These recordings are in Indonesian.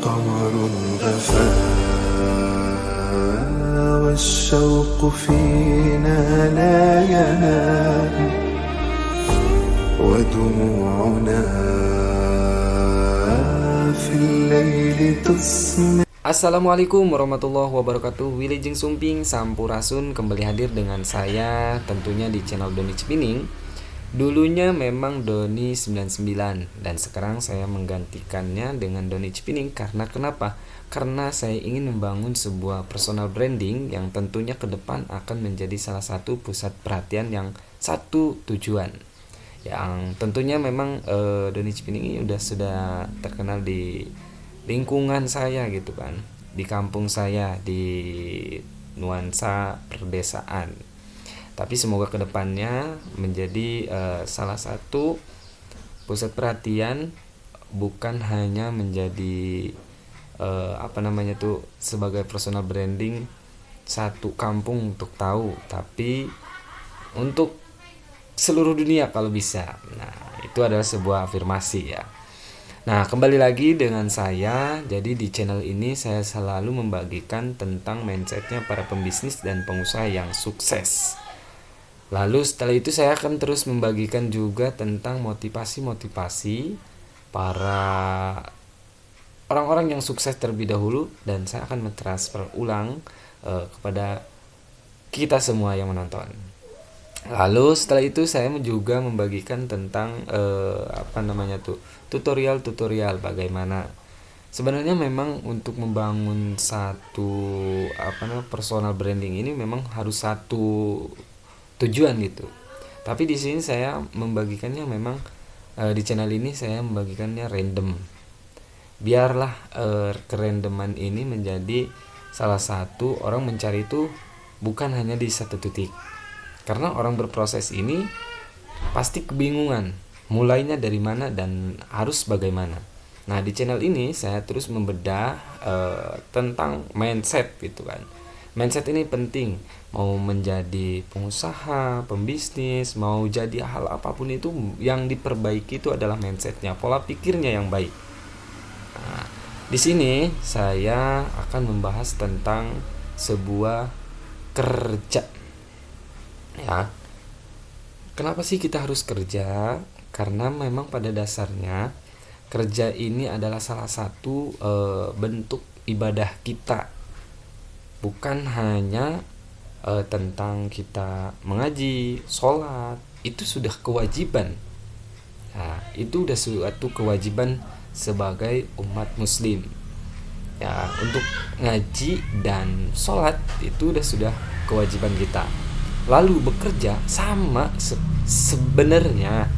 قمر غفا والشوق فينا لا ينام ودموعنا في الليل تسمع. Assalamualaikum warahmatullahi wabarakatuh. Wilujeng Sumping Sampurasun kembali hadir dengan saya tentunya di channel Doni Cipining. Dulunya memang Doni 99 dan sekarang saya menggantikannya dengan Doni Cipining karena kenapa? Karena saya ingin membangun sebuah personal branding yang tentunya ke depan akan menjadi salah satu pusat perhatian yang satu tujuan. Yang tentunya memang Doni Cipining ini sudah terkenal di lingkungan saya gitu kan, di kampung saya, di nuansa perdesaan. Tapi semoga kedepannya menjadi salah satu pusat perhatian, bukan hanya menjadi sebagai personal branding satu kampung untuk tahu, tapi untuk seluruh dunia kalau bisa. Nah, itu adalah sebuah afirmasi ya. Nah, kembali lagi dengan saya. Jadi di channel ini saya selalu membagikan tentang mindsetnya para pembisnis dan pengusaha yang sukses. Lalu setelah itu saya akan terus membagikan juga tentang motivasi-motivasi para orang-orang yang sukses terlebih dahulu, dan saya akan mentransfer ulang kepada kita semua yang menonton. Lalu setelah itu saya juga membagikan tentang tutorial bagaimana sebenarnya memang untuk membangun satu personal branding ini memang harus satu tujuan gitu. Tapi di sini saya membagikannya memang di channel ini saya membagikannya random. Biarlah kerandoman ini menjadi salah satu orang mencari itu bukan hanya di satu titik. Karena orang berproses ini pasti kebingungan, mulainya dari mana dan harus bagaimana. Nah, di channel ini saya terus membedah tentang mindset gitu kan. Mindset ini penting, mau menjadi pengusaha, pembisnis, mau jadi hal apapun itu yang diperbaiki itu adalah mindsetnya, pola pikirnya yang baik. Nah, di sini saya akan membahas tentang sebuah kerja. Ya, kenapa sih kita harus kerja? Karena memang pada dasarnya kerja ini adalah salah satu bentuk ibadah kita. Bukan hanya tentang kita mengaji, sholat, itu sudah kewajiban. Nah, itu sudah suatu kewajiban sebagai umat muslim. Ya, untuk ngaji dan sholat itu sudah kewajiban kita. Lalu bekerja sama sebenarnya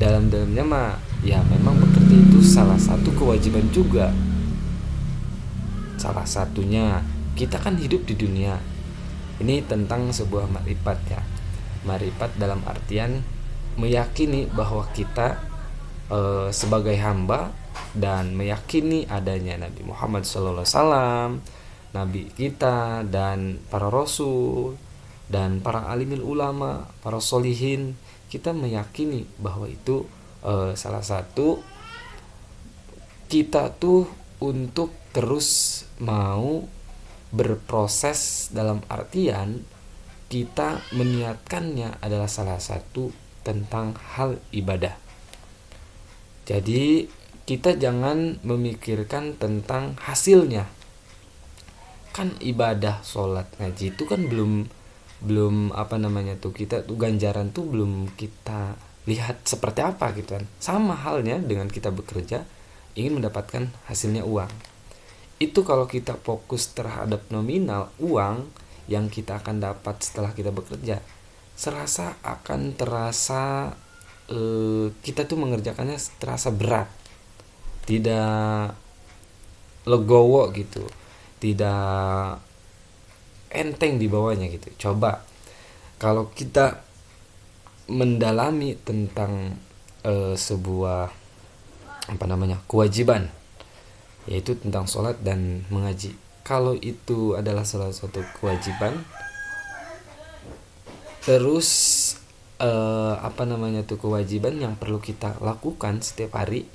dalam-dalamnya mah ya memang bekerja itu salah satu kewajiban juga. Salah satunya kita kan hidup di dunia ini tentang sebuah makrifat ya. Makrifat dalam artian meyakini bahwa kita sebagai hamba dan meyakini adanya Nabi Muhammad SAW, Nabi kita dan para rasul dan para alimil ulama, para solihin. Kita meyakini bahwa itu salah satu kita tuh untuk terus mau berproses, dalam artian kita meniatkannya adalah salah satu tentang hal ibadah. Jadi kita jangan memikirkan tentang hasilnya. Kan ibadah sholat ngaji itu kan belum kita tuh ganjaran tuh belum kita lihat seperti apa gitu kan. Sama halnya dengan kita bekerja ingin mendapatkan hasilnya uang. Itu kalau kita fokus terhadap nominal uang yang kita akan dapat setelah kita bekerja, serasa akan terasa kita tuh mengerjakannya terasa berat, tidak legowo gitu, tidak enteng di bawahnya gitu. Coba kalau kita mendalami tentang sebuah kewajiban, yaitu tentang sholat dan mengaji. Kalau itu adalah salah satu kewajiban, terus kewajiban yang perlu kita lakukan setiap hari,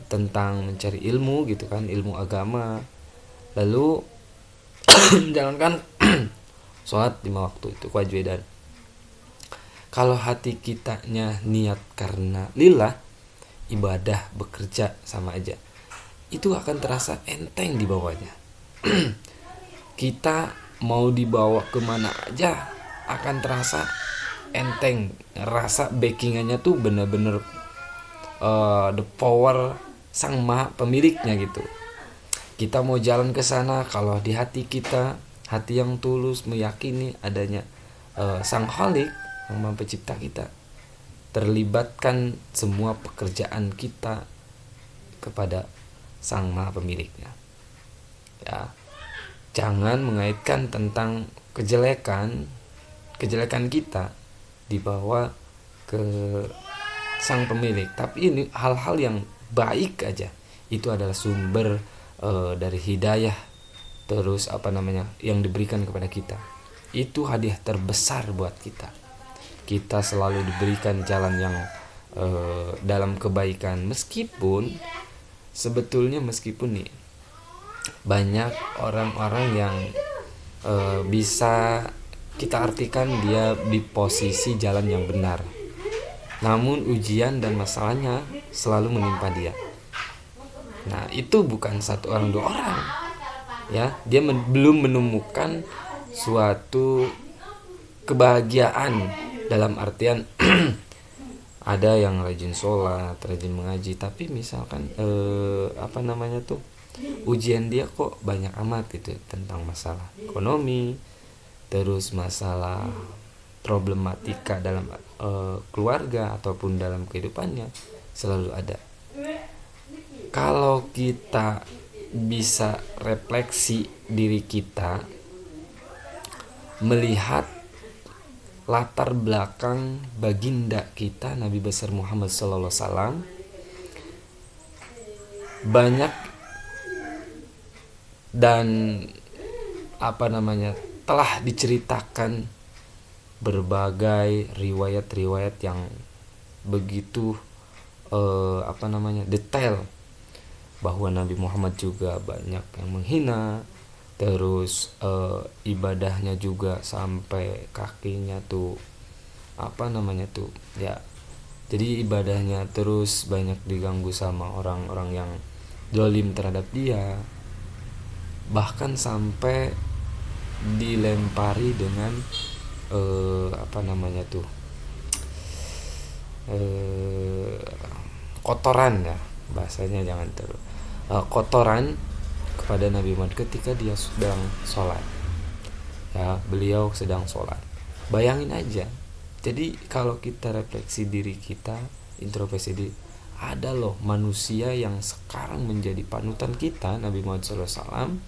tentang mencari ilmu gitu kan, ilmu agama, lalu menjalankan sholat 5 waktu itu kewajiban. Kalau hati kitanya niat karena lillah, ibadah bekerja sama aja, itu akan terasa enteng dibawanya. Kita mau dibawa kemana aja akan terasa enteng, rasa backingannya tuh bener-bener the power sang maha pemiliknya gitu. Kita mau jalan ke sana, kalau di hati kita, hati yang tulus meyakini adanya sang Khalik, yang maha pencipta kita, terlibatkan semua pekerjaan kita kepada sang maha pemiliknya. Ya, jangan mengaitkan tentang kejelekan kita dibawa ke sang pemilik, tapi ini hal-hal yang baik aja, itu adalah sumber dari hidayah, terus yang diberikan kepada kita. Itu hadiah terbesar buat kita. Kita selalu diberikan jalan yang dalam kebaikan, meskipun nih banyak orang-orang yang bisa kita artikan dia di posisi jalan yang benar, namun ujian dan masalahnya selalu menimpa dia. Nah, itu bukan satu orang, 2 orang, ya. Dia belum menemukan suatu kebahagiaan dalam artian ada yang rajin sholat, rajin mengaji, tapi misalkan ujian dia kok banyak amat gitu, tentang masalah ekonomi, terus masalah problematika dalam keluarga ataupun dalam kehidupannya selalu ada. Kalau kita bisa refleksi diri kita, melihat latar belakang baginda kita Nabi besar Muhammad SAW, banyak dan telah diceritakan berbagai riwayat-riwayat yang begitu detail, bahwa Nabi Muhammad juga banyak yang menghina, terus ibadahnya juga sampai kakinya tuh jadi ibadahnya terus banyak diganggu sama orang-orang yang zalim terhadap dia, bahkan sampai dilempari dengan kotoran, ya bahasanya, jangan kotoran kepada Nabi Muhammad ketika dia sedang sholat. Ya, beliau sedang sholat. Bayangin aja. Jadi kalau kita refleksi diri kita, introspeksi diri, ada loh manusia yang sekarang menjadi panutan kita, Nabi Muhammad SAW,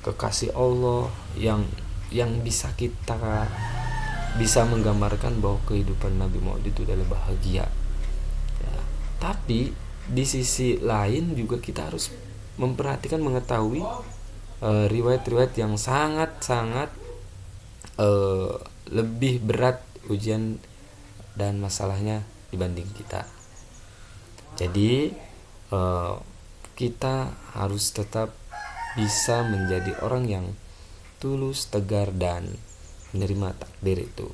kekasih Allah yang bisa menggambarkan bahwa kehidupan Nabi Muhammad itu adalah bahagia. Ya, tapi di sisi lain juga kita harus memperhatikan, mengetahui riwayat-riwayat yang sangat-sangat lebih berat ujian dan masalahnya dibanding kita. Jadi kita harus tetap bisa menjadi orang yang tulus, tegar, dan menerima takdir itu.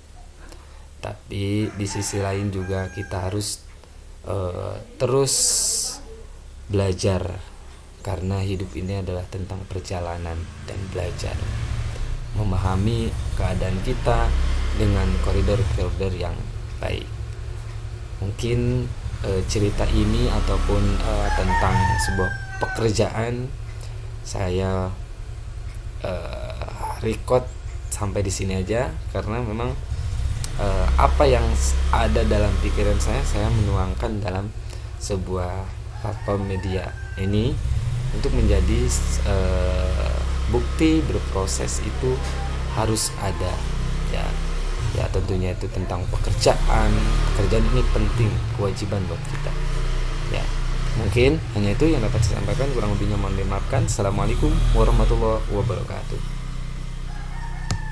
Tapi di sisi lain juga kita harus terus belajar, karena hidup ini adalah tentang perjalanan dan belajar, memahami keadaan kita dengan koridor-koridor yang baik. Mungkin cerita ini ataupun tentang sebuah pekerjaan saya record sampai di sini aja, karena memang apa yang ada dalam pikiran saya menuangkan dalam sebuah platform media ini untuk menjadi bukti berproses itu harus ada, ya tentunya itu tentang pekerjaan ini penting, kewajiban buat kita, ya. Mungkin hanya itu yang dapat saya sampaikan, kurang lebihnya mohon dimaafkan. Assalamualaikum warahmatullahi wabarakatuh.